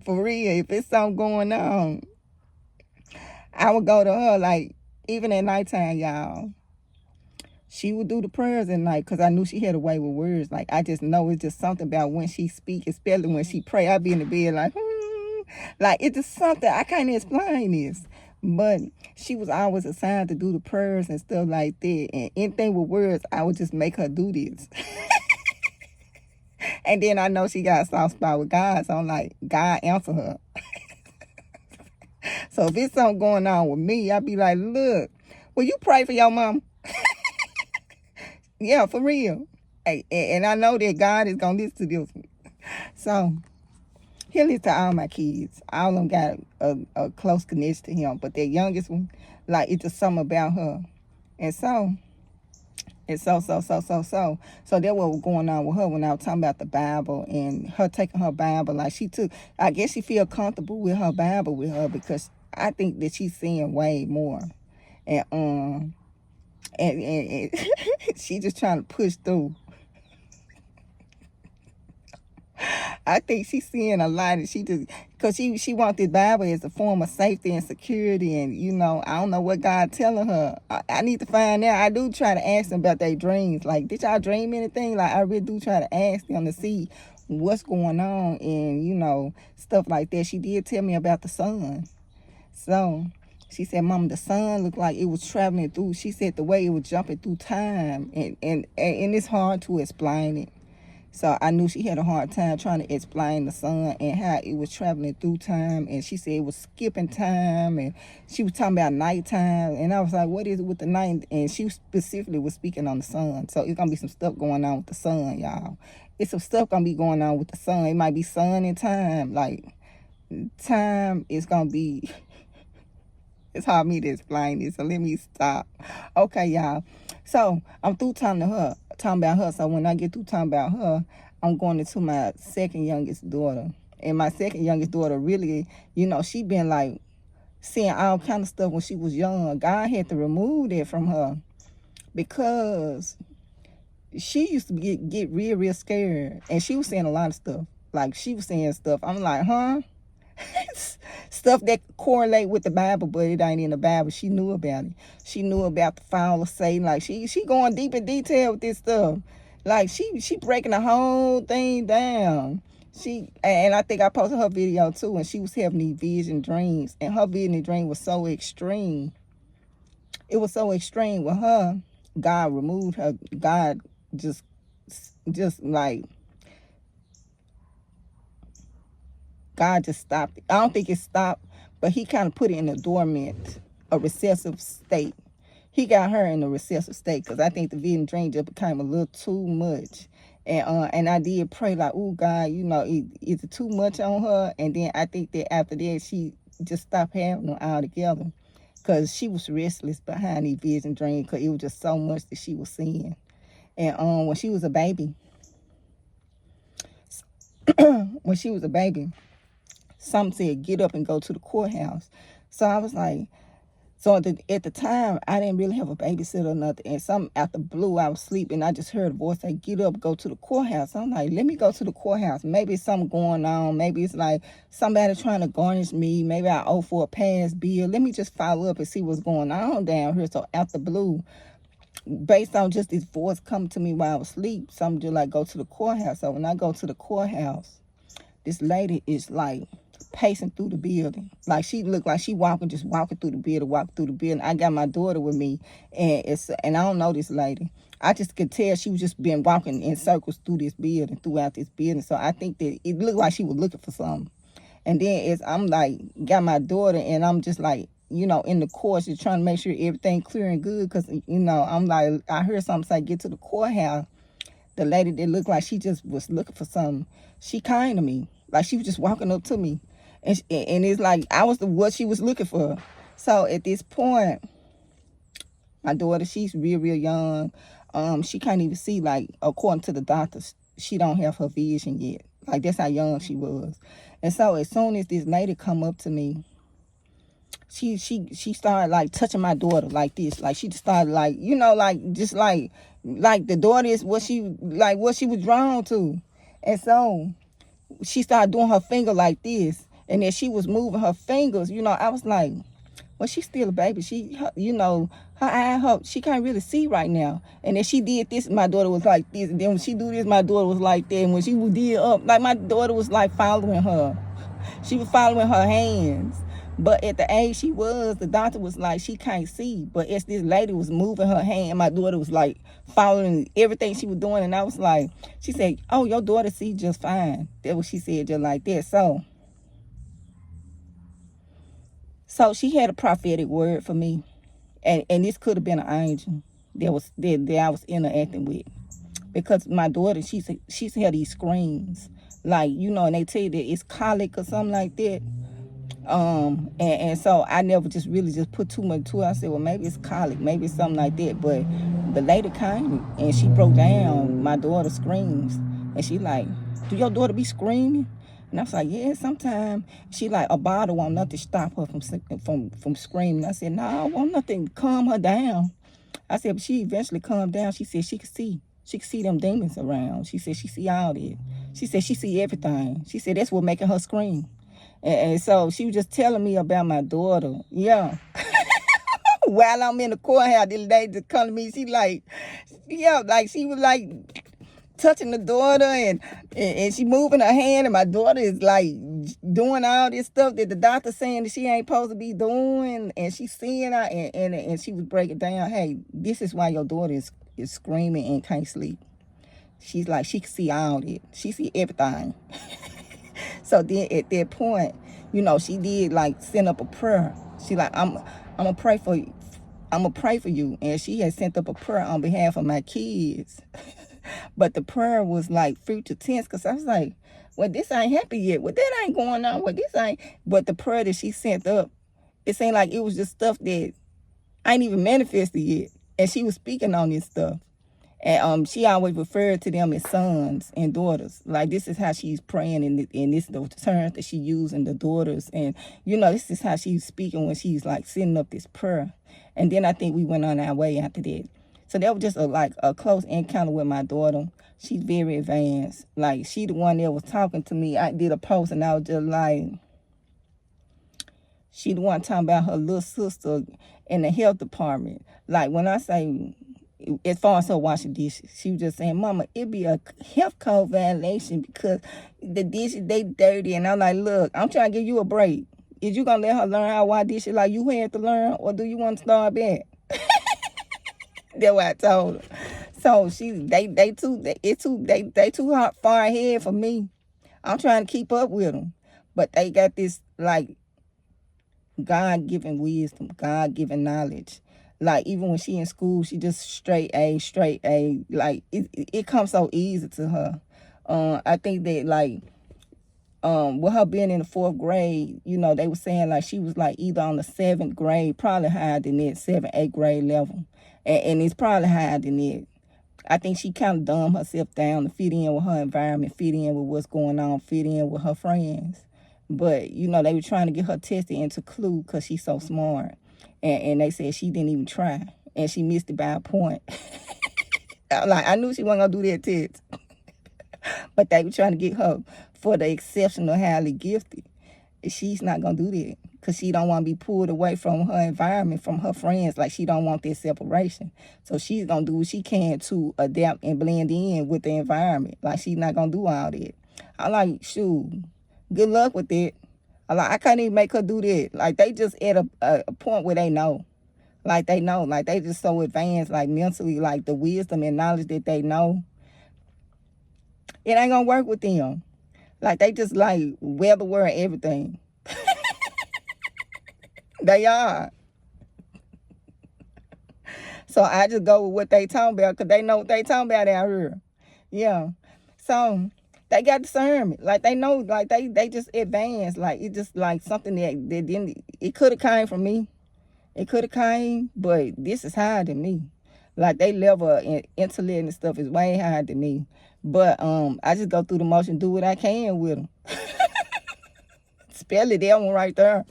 For real, if it's something going on, I would go to her. Like, even at nighttime, y'all, she would do the prayers at night, because I knew she had a way with words. Like, I just know it's just something about when she speak, especially when she pray. I be in the bed like, like, it's just something. I can't explain this. But she was always assigned to do the prayers and stuff like that. And anything with words, I would just make her do this. And then I know she got a soft spot with God. So I'm like, God answer her. So if it's something going on with me, I'd be like, look, will you pray for your mom? Yeah, for real. And I know that God is going to listen to this one. So he listens to all my kids. All of them got a close connection to him. But that youngest one, like, it's just something about her. And so, it's so. So that what was going on with her when I was talking about the Bible and her taking her Bible. Like, I guess she feel comfortable with her Bible with her, because I think that she's seeing way more. And she just trying to push through. I think she's seeing a lot, and she just because she wants this Bible as a form of safety and security, and I don't know what God telling her. I need to find out. I do try to ask them about their dreams. Like, did y'all dream anything? Like, I really do try to ask them to see what's going on, and stuff like that. She did tell me about the sun, so. She said, Mama, the sun looked like it was traveling through. She said the way it was jumping through time, and it's hard to explain it. So I knew she had a hard time trying to explain the sun and how it was traveling through time. And she said it was skipping time, and she was talking about nighttime. And I was like, what is it with the night? And she specifically was speaking on the sun. So it's going to be some stuff going on with the sun, y'all. It's some stuff going to be going on with the sun. It might be sun and time. Like, time is going to be... It's hard for me to explain this, so let me stop. Okay, y'all. So I'm through talking about her. So when I get through talking about her, I'm going into my second youngest daughter. And my second youngest daughter really, she been like seeing all kind of stuff when she was young. God had to remove that from her because she used to get real, real scared. And she was saying a lot of stuff. Like, she was saying stuff. I'm like, huh? Stuff that correlate with the Bible, but it ain't in the Bible. She knew about it. She knew about the fall of Satan. Like, she going deep in detail with this stuff. Like, she breaking the whole thing down. And I think I posted her video too, and she was having these vision dreams, and her vision dream was so extreme. It was so extreme with her. God removed her. God just like, God just stopped it. I don't think it stopped, but he kind of put it in a recessive state. He got her in a recessive state because I think the vision dream just became a little too much. And I did pray like, oh, God, is it too much on her? And then I think that after that, she just stopped having them altogether because she was restless behind these vision dreams because it was just so much that she was seeing. And when she was a baby, some said, get up and go to the courthouse. So I was like, at the time, I didn't really have a babysitter or nothing. And some out the blue, I was sleeping. I just heard a voice say, get up, go to the courthouse. I'm like, let me go to the courthouse. Maybe it's something going on. Maybe it's like somebody trying to garnish me. Maybe I owe for a past bill. Let me just follow up and see what's going on down here. So out the blue, based on just this voice coming to me while I was asleep, something just like, go to the courthouse. So when I go to the courthouse, this lady is like pacing through the building. Like, she looked like she walking through the building. I got my daughter with me, and I don't know this lady. I just could tell she was just been walking in circles throughout this building. So I think that it looked like she was looking for something. And then I'm like, got my daughter, and I'm just like, in the course, just trying to make sure everything clear and good. Because, I'm like, I heard something say, get to the courthouse. The lady that looked like she just was looking for something, she came to me. Like, she was just walking up to me. And it's like I was what she was looking for. So at this point, my daughter, she's real, real young. She can't even see, like, according to the doctors, she don't have her vision yet. Like, that's how young she was. And so as soon as this lady come up to me, she started like touching my daughter like this. Like, she just started like, like just like the daughter is what she was drawn to. And so she started doing her finger like this. And then she was moving her fingers, I was like, well, she's still a baby. Her eye, she can't really see right now. And then she did this, my daughter was like this. And then when she do this, my daughter was like that. And when she did up, like, my daughter was like following her. She was following her hands. But at the age she was, the doctor was like, she can't see. But as this lady was moving her hand, my daughter was like following everything she was doing. And I was like, she said, oh, your daughter sees just fine. That's what she said, just like that. So she had a prophetic word for me. And this could have been an angel that I was interacting with. Because my daughter, she's had these screams. Like, and they tell you that it's colic or something like that. And so I never just really just put too much to it. I said, well, maybe it's colic, maybe it's something like that. But the lady came and she broke down my daughter's screams. And she like, do your daughter be screaming? And I was like, yeah, sometimes. She like, a bottle want nothing to stop her from screaming. I said, no, I want nothing to calm her down. I said, but she eventually calmed down. She said she could see them demons around. She said she see all that. She said she see everything. She said that's what making her scream. And so she was just telling me about my daughter. Yeah. While I'm in the courthouse the other day, just come to me, she like, yeah, like she was like touching the daughter and she moving her hand, and my daughter is like doing all this stuff that the doctor saying that she ain't supposed to be doing, and she's seeing her, and she was breaking down, hey, this is why your daughter is screaming and can't sleep. She's like, she can see all that. She see everything. So then at that point, you know, she did like send up a prayer. She like, I'm gonna pray for you. I'm gonna pray for you. And she had sent up a prayer on behalf of my kids. But the prayer was like future tense, because I was like, well, this ain't happy yet. Well, that ain't going on. Well, this ain't. But the prayer that she sent up, it seemed like it was just stuff that ain't even manifested yet. And she was speaking on this stuff. And she always referred to them as sons and daughters. Like, this is how she's praying, and this is the terms that she using, the daughters. And, you know, this is how she's speaking when she's, like, sending up this prayer. And then I think we went on our way after that. So that was just a close encounter with my daughter. She's very advanced. Like, she the one that was talking to me. I did a post, and I was just like, she the one talking about her little sister in the health department. Like, when I say, as far as her washing dishes, she was just saying, Mama, it be a health code violation because the dishes, they dirty. And I'm like, look, I'm trying to give you a break. Is you going to let her learn how to wash dishes like you had to learn, or do you want to start back? That's what I told her. So they too far ahead for me. I'm trying to keep up with them. But they got this, like, God-given wisdom, God-given knowledge. Like, even when she in school, she just straight A. Like, it comes so easy to her. I think that, like, with her being in the 4th grade, you know, they were saying, like, she was, like, either on the 7th grade, probably higher than that, 7th, 8th grade level. And it's probably higher than that. I think she kind of dumbed herself down to fit in with her environment, fit in with what's going on, fit in with her friends. But, you know, they were trying to get her tested into Clue because she's so smart. And they said she didn't even try. And she missed it by a point. Like, I knew she wasn't going to do that test. But they were trying to get her for the exceptional, highly gifted. She's not going to do that. Because she don't want to be pulled away from her environment, from her friends. Like, she don't want that separation. So she's going to do what she can to adapt and blend in with the environment. Like, she's not going to do all that. I'm like, shoot, good luck with that. I can't even make her do that. Like, they just at a point where they know. Like, they know. Like, they just so advanced, like, mentally, like, the wisdom and knowledge that they know. It ain't going to work with them. Like, they just, like, weather wear everything. They are. So I just go with what they talking about, because they know what they talking about out here. Yeah. So they got discernment. Like, they know, like, they just advanced. Like, it just, like, something that didn't, it could have came from me. It could have came, but this is higher than me. Like, they level in intellect and stuff is way higher than me. But I just go through the motion, do what I can with them. Spell it, that one right there.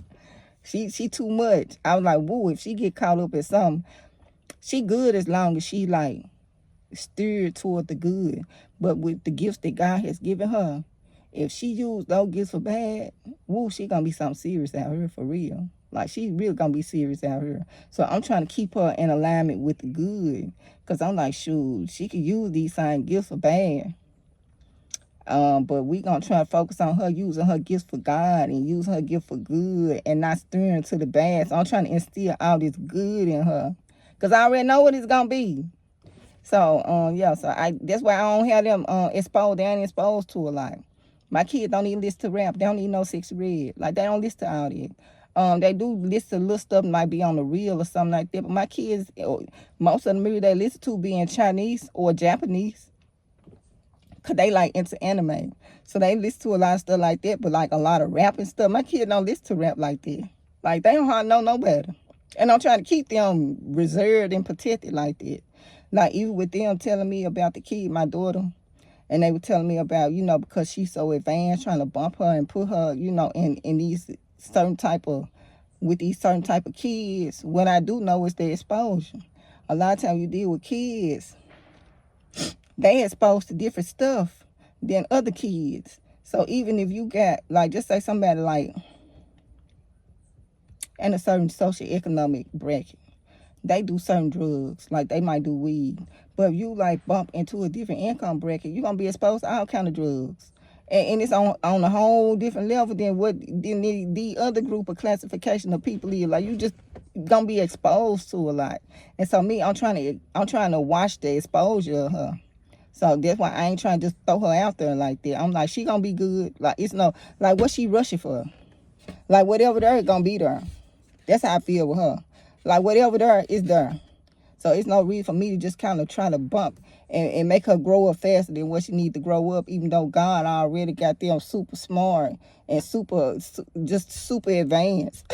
She too much. I was like, woo, if she get caught up in something, she good as long as she, like, steered toward the good. But with the gifts that God has given her, if she use those gifts for bad, woo, she gonna be something serious out here for real. Like, she really gonna be serious out here. So I'm trying to keep her in alignment with the good. Because I'm like, shoot, she could use these same gifts for bad. But we gonna try to focus on her using her gifts for God and using her gift for good and not steering to the bad. So I'm trying to instill all this good in her. Because I already know what it's gonna be. So, yeah, so that's why I don't have them exposed. They ain't exposed to a lot. My kids don't even listen to rap. They don't even know Sexy Red. Like, they don't listen to all that. They do listen to little stuff might be on the reel or something like that. But my kids, most of the music they listen to be in Chinese or Japanese. Because they like into anime. So they listen to a lot of stuff like that. But like a lot of rap and stuff, my kids don't listen to rap like that. Like, they don't hardly know no better. And I'm trying to keep them reserved and protected like that. Like, even with them telling me about the kid, my daughter, and they were telling me about, you know, because she's so advanced, trying to bump her and put her, you know, in these certain type of, with these certain type of kids. What I do know is the exposure. A lot of times you deal with kids, they exposed to different stuff. than other kids. So even if you got, like, just say somebody like in a certain socioeconomic bracket, they do certain drugs, like they might do weed. But if you like bump into a different income bracket, you're gonna be exposed to all kind of drugs. And it's on a whole different level than what than the other group of classification of people is. Like, you just gonna be exposed to a lot. And so me, I'm trying to watch the exposure of her. So that's why I ain't trying to just throw her out there like that. I'm like, she gonna be good. Like, it's no, like, what she rushing for? Like, whatever there is gonna be there. That's how I feel with her. Like, whatever there is there. So it's no reason for me to just kind of try to bump and make her grow up faster than what she need to grow up, even though God already got them super smart and just super advanced.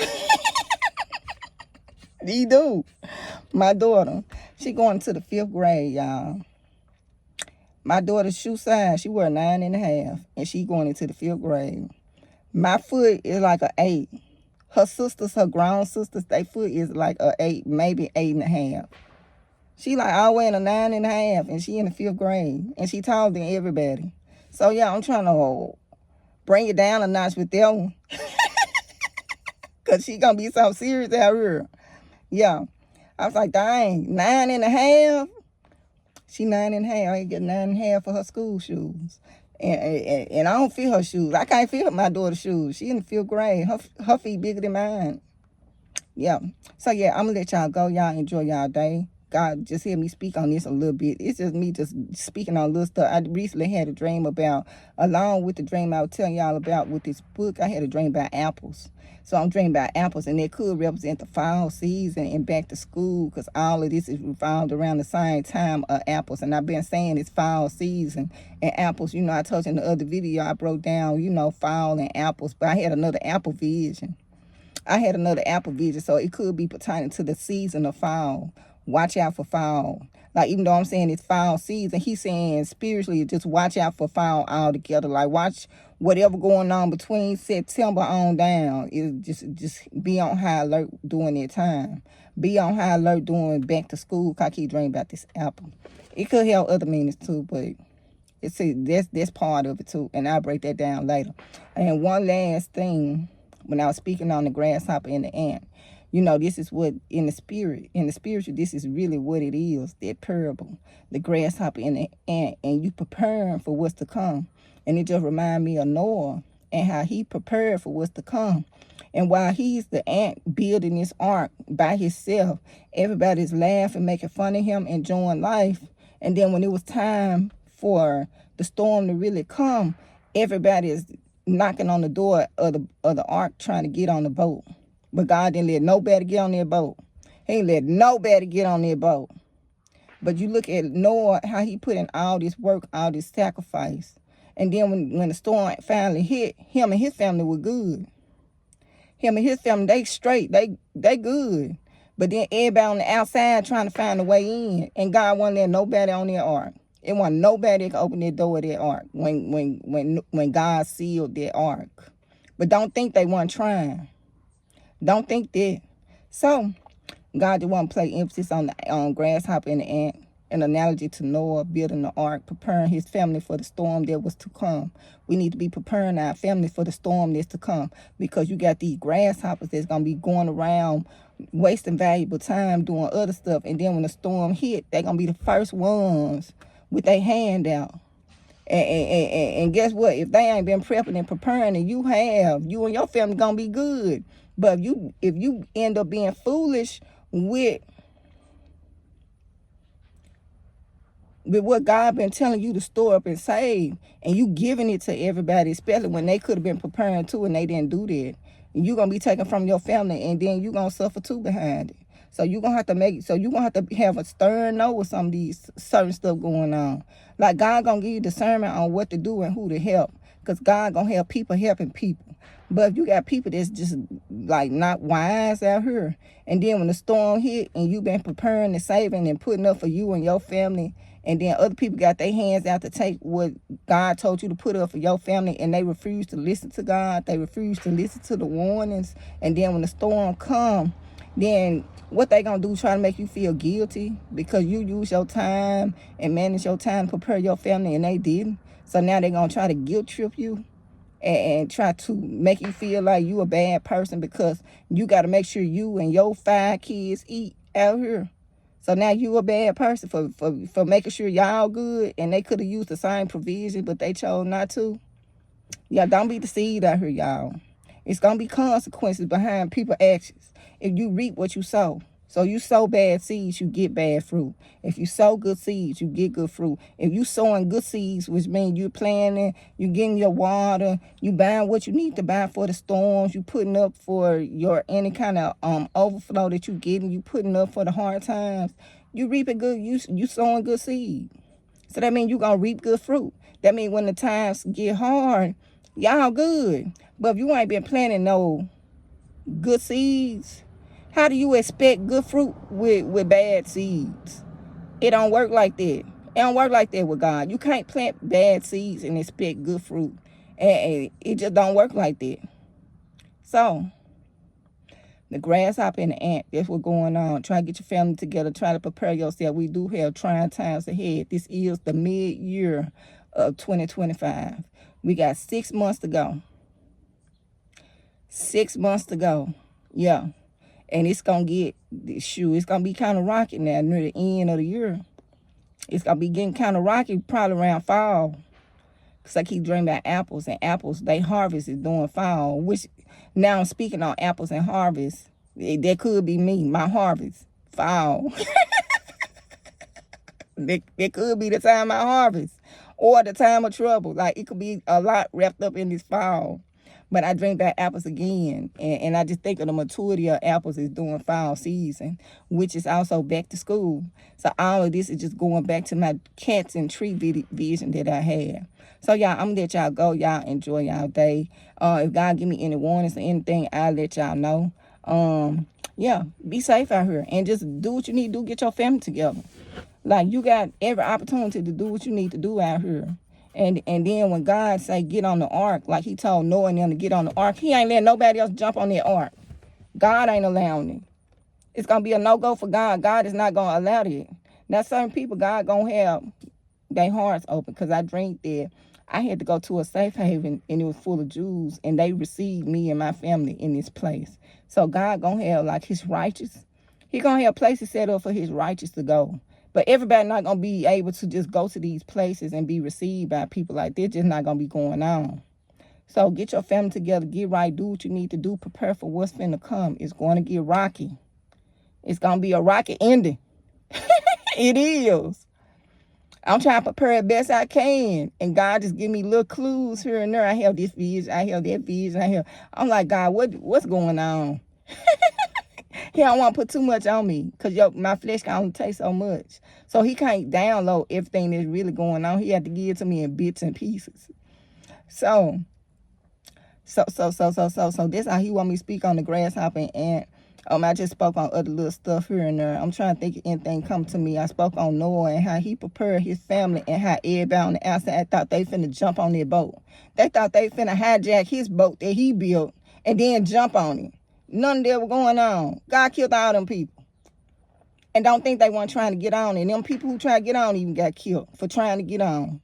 He do. My daughter, she going to the 5th grade, y'all. My daughter's shoe size, she wear 9.5, and she going into the 5th grade. My foot is like a 8. Her sisters, her grown sisters, their foot is like a 8, maybe 8.5. She like always in a 9.5, and she in the 5th grade, and she taller than everybody. So yeah, I'm trying to bring it down a notch with that one, cause she gonna be so serious out here. Yeah, I was like, dang, 9.5. She 9.5. I get 9.5 for her school shoes. And I don't fit her shoes. I can't fit my daughter's shoes. She in the 5th grade. Her feet bigger than mine. Yeah. So yeah, I'm gonna let y'all go. Y'all enjoy y'all day. God just hear me speak on this a little bit. It's just me just speaking on little stuff. I recently had a dream about, along with the dream I was telling y'all about with this book, I had a dream about apples. So I'm dreaming about apples, and it could represent the fall season and back to school, because all of this is found around the same time of apples. And I've been saying it's fall season and apples. You know, I told you in the other video, I broke down, fall and apples, but I had another apple vision. So it could be pertaining to the season of fall. Watch out for fall. Like, even though I'm saying it's fall season, he's saying spiritually, just watch out for fall altogether. Like, watch whatever going on between September on down. It just be on high alert during that time. Be on high alert during back to school. I keep dreaming about this apple. It could have other meanings too, but that's part of it too. And I'll break that down later. And one last thing, when I was speaking on the grasshopper and the ant, this is what in the spiritual, this is really what it is, that parable, the grasshopper and the ant, and you preparing for what's to come. And it just reminds me of Noah and how he prepared for what's to come. And while he's the ant building this ark by himself, everybody's laughing, making fun of him, enjoying life. And then when it was time for the storm to really come, everybody is knocking on the door of the ark trying to get on the boat. But God didn't let nobody get on their boat. He ain't let nobody get on their boat. But you look at Noah, how he put in all this work, all this sacrifice. And then when the storm finally hit, him and his family were good. Him and his family, they straight. They good. But then everybody on the outside trying to find a way in. And God wasn't let nobody on their ark. It wasn't nobody that could open their door of their ark when God sealed their ark. But don't think they weren't trying. Don't think that. So, God did want to play emphasis on the grasshopper and the ant, an analogy to Noah building the ark, preparing his family for the storm that was to come. We need to be preparing our family for the storm that's to come, because you got these grasshoppers that's going to be going around wasting valuable time doing other stuff. And then when the storm hit, they're going to be the first ones with their hand out. And guess what? If they ain't been prepping and preparing, and you and your family going to be good. But if you end up being foolish with what God been telling you to store up and save, and you giving it to everybody, especially when they could have been preparing too and they didn't do that, you're going to be taken from your family, and then you're going to suffer too behind it. So you're going to have to have a stern know with some of these certain stuff going on. Like, God going to give you discernment on what to do and who to help, because God going to have people helping people. But if you got people that's just like not wise out here, and then when the storm hit and you been preparing and saving and putting up for you and your family, and then other people got their hands out to take what God told you to put up for your family, and they refuse to listen to God, they refuse to listen to the warnings, and then when the storm come, then what they gonna do, try to make you feel guilty because you use your time and manage your time to prepare your family and they didn't? So now they're going to try to guilt trip you and try to make you feel like you a bad person because you got to make sure you and your 5 kids eat out here. So now you a bad person for making sure y'all good, and they could have used the same provision, but they chose not to. Yeah, don't be deceived out here, y'all. It's going to be consequences behind people's actions if you reap what you sow. So you sow bad seeds, you get bad fruit. If you sow good seeds, you get good fruit. If you sowing good seeds, which means you're planting, you getting your water, you buying what you need to buy for the storms, you putting up for your any kind of overflow that you getting, you putting up for the hard times, you reaping good, you sowing good seed. So that means you going to reap good fruit. That means when the times get hard, y'all good. But if you ain't been planting no good seeds, how do you expect good fruit with bad seeds? It don't work like that. It don't work like that with God. You can't plant bad seeds and expect good fruit. And it just don't work like that. So, the grasshopper and the ant, that's what's going on. Try to get your family together. Try to prepare yourself. We do have trying times ahead. This is the mid-year of 2025. We got 6 months to go. 6 months to go. Yeah. And it's going to it's going to be kind of rocky now near the end of the year. It's going to be getting kind of rocky probably around fall. Because I keep dreaming about apples. And apples, they harvest is during fall. Which, now I'm speaking on apples and harvest. That could be me, my harvest. Fall. that could be the time I harvest. Or the time of trouble. Like, it could be a lot wrapped up in this fall. But I drink about apples again. And I just think of the maturity of apples is during fall season, which is also back to school. So all of this is just going back to my cats and tree vision that I had. So, y'all, I'm going to let y'all go. Y'all enjoy y'all day. If God give me any warnings or anything, I'll let y'all know. Yeah, be safe out here. And just do what you need to do. Get your family together. Like, you got every opportunity to do what you need to do out here. And then when God say get on the ark, like he told Noah and them to get on the ark, he ain't letting nobody else jump on that ark. God ain't allowing it. It's going to be a no-go for God. God is not going to allow it. Now, certain people, God going to have their hearts open. Because I dreamed that I had to go to a safe haven, and it was full of Jews, and they received me and my family in this place. So God going to have, like, his righteous. He going to have places set up for his righteous to go. But everybody not going to be able to just go to these places and be received by people like that. Just not going to be going on. So get your family together. Get right. Do what you need to do. Prepare for what's finna come. It's going to get rocky. It's going to be a rocky ending. It is. I'm trying to prepare as best I can. And God just give me little clues here and there. I have this vision. I have that vision. I'm like, God, what's going on? He don't want to put too much on me because my flesh can only take so much. So he can't download everything that's really going on. He had to give it to me in bits and pieces. So this how he want me to speak on the grasshopper and ant. I just spoke on other little stuff here and there. I'm trying to think if anything come to me. I spoke on Noah and how he prepared his family and how everybody on the outside thought they finna jump on their boat. They thought they finna hijack his boat that he built and then jump on it. None of that was going on. God killed all them people. And don't think they weren't trying to get on. And them people who tried to get on even got killed for trying to get on.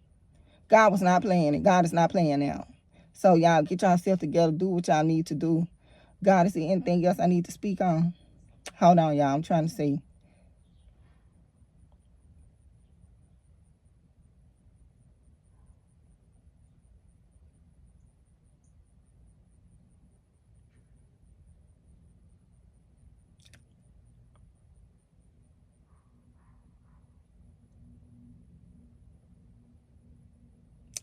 God was not playing it. God is not playing now. So y'all get yourself together. Do what y'all need to do. God, is there anything else I need to speak on? Hold on, y'all. I'm trying to see.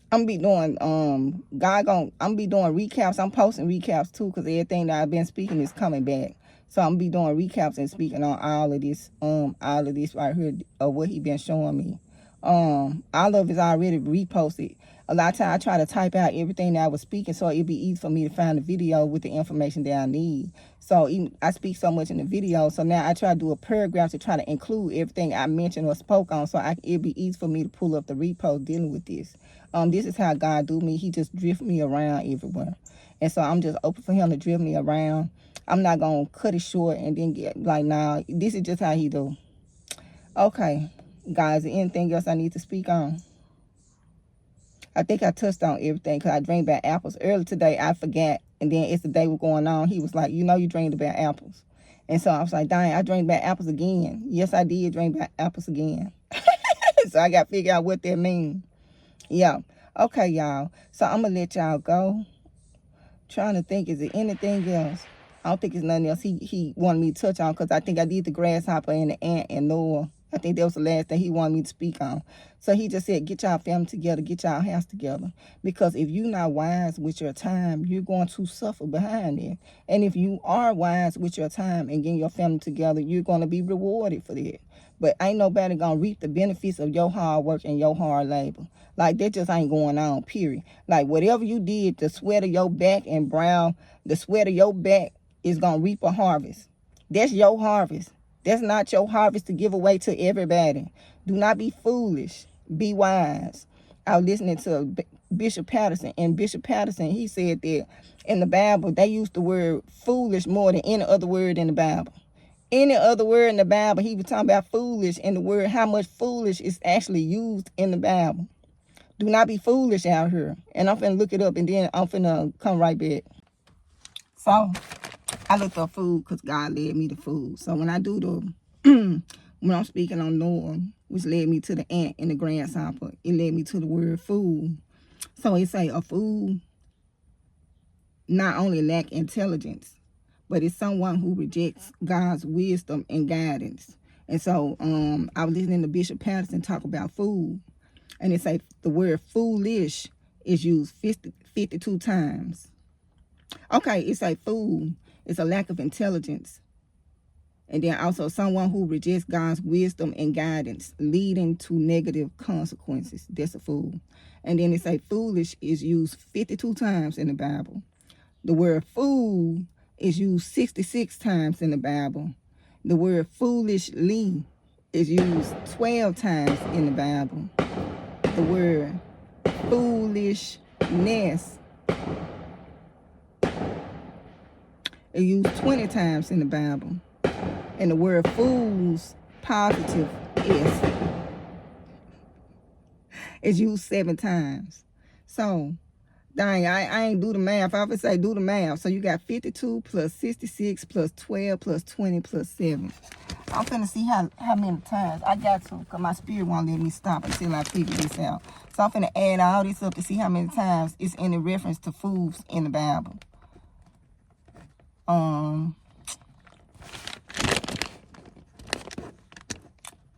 I'm be doing I'm be doing recaps. I'm posting recaps too, because everything that I've been speaking is coming back. So I'm be doing recaps and speaking on all of this right here of what he been showing me. All of it's already reposted. A lot of times I try to type out everything that I was speaking so it'd be easy for me to find the video with the information that I need. So I speak so much in the video, so now I try to do a paragraph to try to include everything I mentioned or spoke on, so it'd be easy for me to pull up the repost dealing with this. This is how God do me. He just drift me around everywhere. And so I'm just open for him to drift me around. I'm not going to cut it short and then get like, nah, this is just how he do. Okay, guys, anything else I need to speak on? I think I touched on everything because I dreamed about apples. Earlier today, I forgot. And then as the day was going on, he was like, you know you dreamed about apples. And so I was like, dang, I dreamed about apples again. Yes, I did dream about apples again. So I got to figure out what that means. Yeah. Okay, y'all. So I'm going to let y'all go. Trying to think, is there anything else? I don't think it's nothing else he wanted me to touch on because I think I did the grasshopper and the ant and Noah. I think that was the last thing he wanted me to speak on. So he just said, get y'all family together, get y'all house together. Because if you're not wise with your time, you're going to suffer behind it. And if you are wise with your time and getting your family together, you're going to be rewarded for that. But ain't nobody going to reap the benefits of your hard work and your hard labor. Like, that just ain't going on, period. Like, whatever you did, the sweat of your back and brow, the sweat of your back is going to reap a harvest. That's your harvest. That's not your harvest to give away to everybody. Do not be foolish. Be wise. I was listening to Bishop Patterson, and Bishop Patterson, he said that in the Bible, they use the word foolish more than any other word in the Bible. Any other word in the Bible, he was talking about foolish, and the word, how much foolish is actually used in the Bible. Do not be foolish out here. And I'm finna look it up, and then I'm finna come right back. So, I looked up food because God led me to food. So when I do the, when I'm speaking on Noah, which led me to the ant and the grasshopper, it led me to the word food. So it say a fool not only lack intelligence, but it's someone who rejects God's wisdom and guidance. And so I was listening to Bishop Patterson talk about food. And it say the word foolish is used 52 times. Okay, it say fool is a lack of intelligence. And then also someone who rejects God's wisdom and guidance, leading to negative consequences. That's a fool. And then it say foolish is used 52 times in the Bible. The word fool is used 66 times in the Bible. The word foolishly is used 12 times in the Bible. The word foolishness is used 20 times in the Bible. And the word fools, positive S, is used 7 times. So, dang, I ain't do the math. I would say do the math. So you got 52 plus 66 plus 12 plus 20 plus 7. I'm finna see how many times. I got to, because my spirit won't let me stop until I figure this out. So I'm finna add all this up to see how many times it's in the reference to fools in the Bible.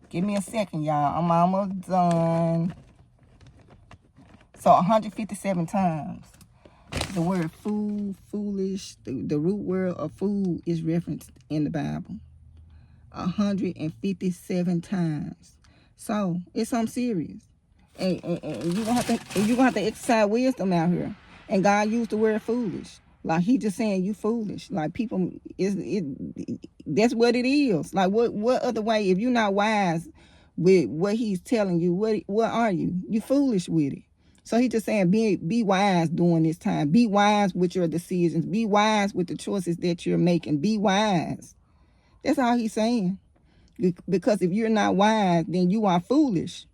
Give me a second, y'all. I'm almost done. So 157 times. The word fool, foolish, the root word of fool is referenced in the Bible. 157 times. So it's something serious. And you're gonna have to exercise wisdom out here. And God used the word foolish. Like he just saying you foolish. Like people that's what it is. Like what other way, if you're not wise with what he's telling you, what are you? You foolish with it. So he just saying be wise during this time. Be wise with your decisions. Be wise with the choices that you're making. Be wise. That's all he's saying. Because if you're not wise, then you are foolish.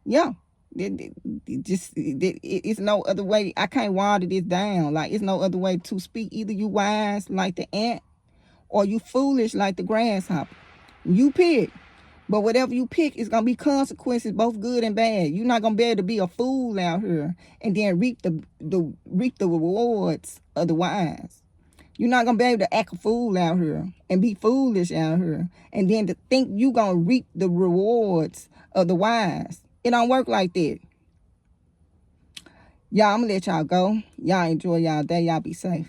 Yeah. It's no other way. I can't water this down. Like, it's no other way to speak. Either you wise like the ant or you foolish like the grasshopper. You pick. But whatever you pick, it's going to be consequences, both good and bad. You're not going to be able to be a fool out here and then reap the rewards of the wise. You're not going to be able to act a fool out here and be foolish out here and then to think you're going to reap the rewards of the wise. It don't work like that. Y'all, I'm going to let y'all go. Y'all enjoy y'all day. Y'all be safe.